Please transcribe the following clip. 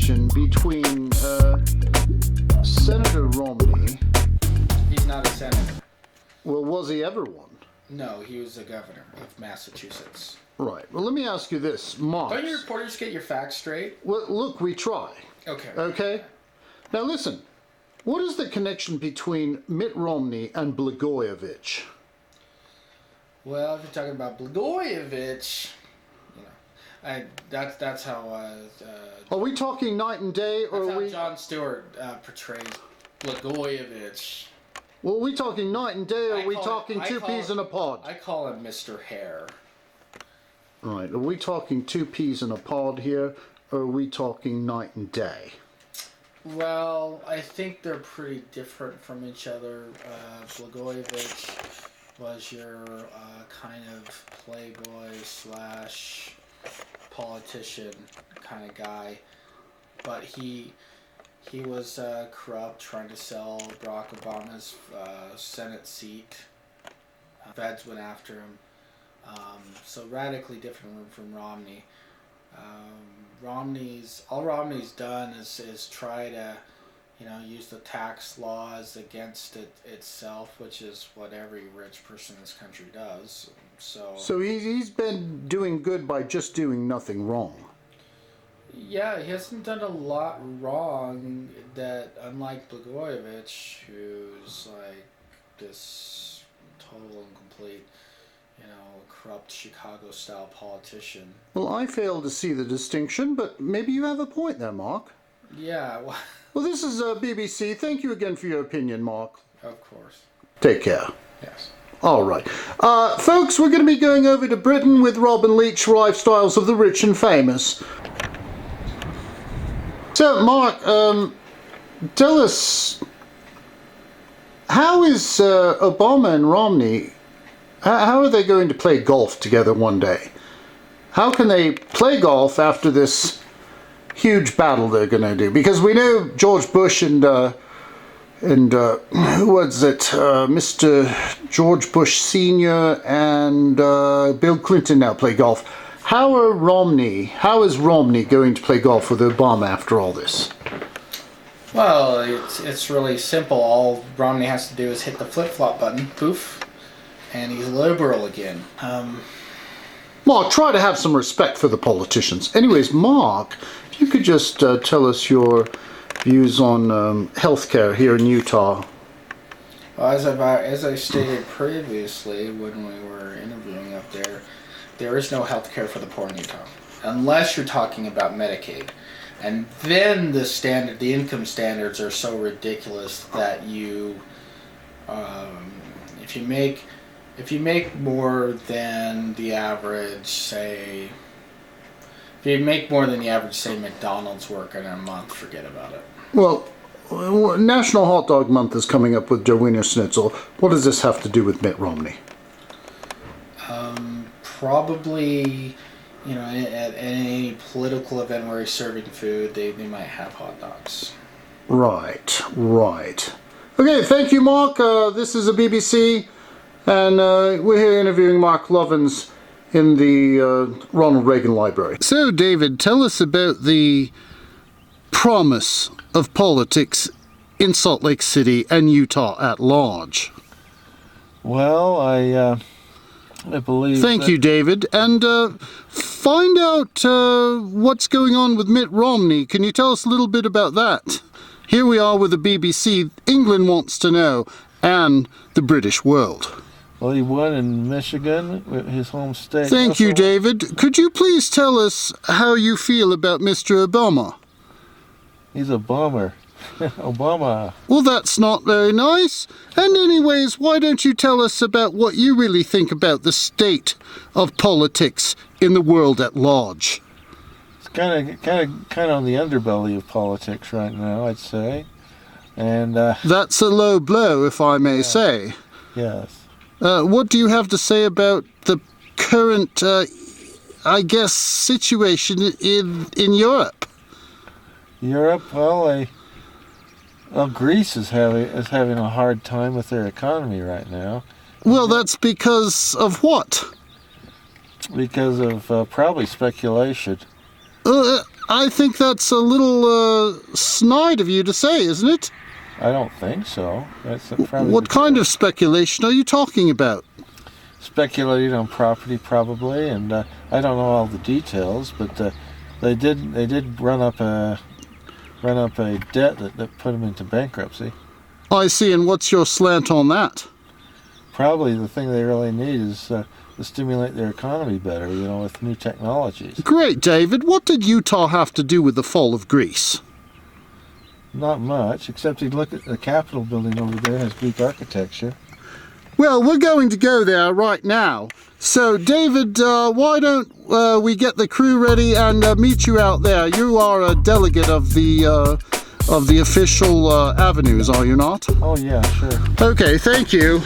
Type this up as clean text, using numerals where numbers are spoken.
connection between Senator Romney? He's not a senator. Well, was he ever one? No, he was the governor of Massachusetts. Right. Well, let me ask you this, Mark. Don't your reporters get your facts straight? Well, look, we try. Okay. Okay? Now listen, what is the connection between Mitt Romney and Blagojevich? Well, if you're talking about Blagojevich, you know, that's how. Are we talking night and day, or That's are how we? Jon Stewart portrays Blagojevich. Well, are we talking night and day, or are we talking two peas in a pod? I call him Mr. Hare. Right. Are we talking two peas in a pod here, or are we talking night and day? Well, I think they're pretty different from each other. Blagojevich was your kind of playboy / politician kind of guy, but he was corrupt, trying to sell Barack Obama's Senate seat. Feds went after him. So radically different from Romney. All Romney's done is try to, use the tax laws against it itself, which is what every rich person in this country does. So he's been doing good by just doing nothing wrong. Yeah, he hasn't done a lot wrong. That unlike Blagojevich, who's like this total and complete, corrupt Chicago-style politician. Well, I fail to see the distinction, but maybe you have a point there, Mark. Yeah, Well, this is BBC. Thank you again for your opinion, Mark. of course. Take care. Yes. All right. Folks, we're going to be going over to Britain with Robin Leach, Lifestyles of the Rich and Famous. So, Mark, tell us, how is Obama and Romney, how are they going to play golf together one day? How can they play golf after this huge battle they're going to do? Because we know George Bush and who was it? Mr. George Bush Sr. and Bill Clinton now play golf. How is Romney going to play golf with Obama after all this? Well, it's really simple. All Romney has to do is hit the flip-flop button, poof, and he's liberal again. Mark, try to have some respect for the politicians. Anyways, Mark, if you could just tell us your views on healthcare here in Utah. Well, as I stated previously when we were interviewing up there, there is no health care for the poor in Utah, unless you're talking about Medicaid. And then the income standards are so ridiculous that if you make more than the average, say McDonald's worker in a month, forget about it. Well, National Hot Dog Month is coming up with Der Wiener Schnitzel. What does this have to do with Mitt Romney? Probably, at any political event where he's serving food, they might have hot dogs. Right. Okay, thank you, Mark. This is a BBC, and we're here interviewing Mark Lovins in the Ronald Reagan Library. So, David, tell us about the promise of politics in Salt Lake City and Utah at large. Well, I believe... Thank you, David. And find out what's going on with Mitt Romney. Can you tell us a little bit about that? Here we are with the BBC. England wants to know, and the British world. Well, he won in Michigan, his home state. Thank you, David. Could you please tell us how you feel about Mr. Obama? He's a bummer. Obama. Well, that's not very nice. And anyways, why don't you tell us about what you really think about the state of politics in the world at large? It's kind of on the underbelly of politics right now, I'd say. And that's a low blow, if I may say. Yes. What do you have to say about the current, situation in Europe? Europe, well, Greece is having a hard time with their economy right now. Well, that's because of what? Because of probably speculation. I think that's a little snide of you to say, isn't it? I don't think so. That's probably What kind of speculation are you talking about? speculating on property, probably, and I don't know all the details, but they did run up a debt that put them into bankruptcy. I see, and what's your slant on that? Probably the thing they really need is to stimulate their economy better, with new technologies. Great, David. What did Utah have to do with the fall of Greece? Not much, except you look at the Capitol building over there, has Greek architecture. Well, we're going to go there right now. So, David, why don't we get the crew ready and meet you out there? You are a delegate of the official avenues, are you not? Oh yeah, sure. Okay, thank you.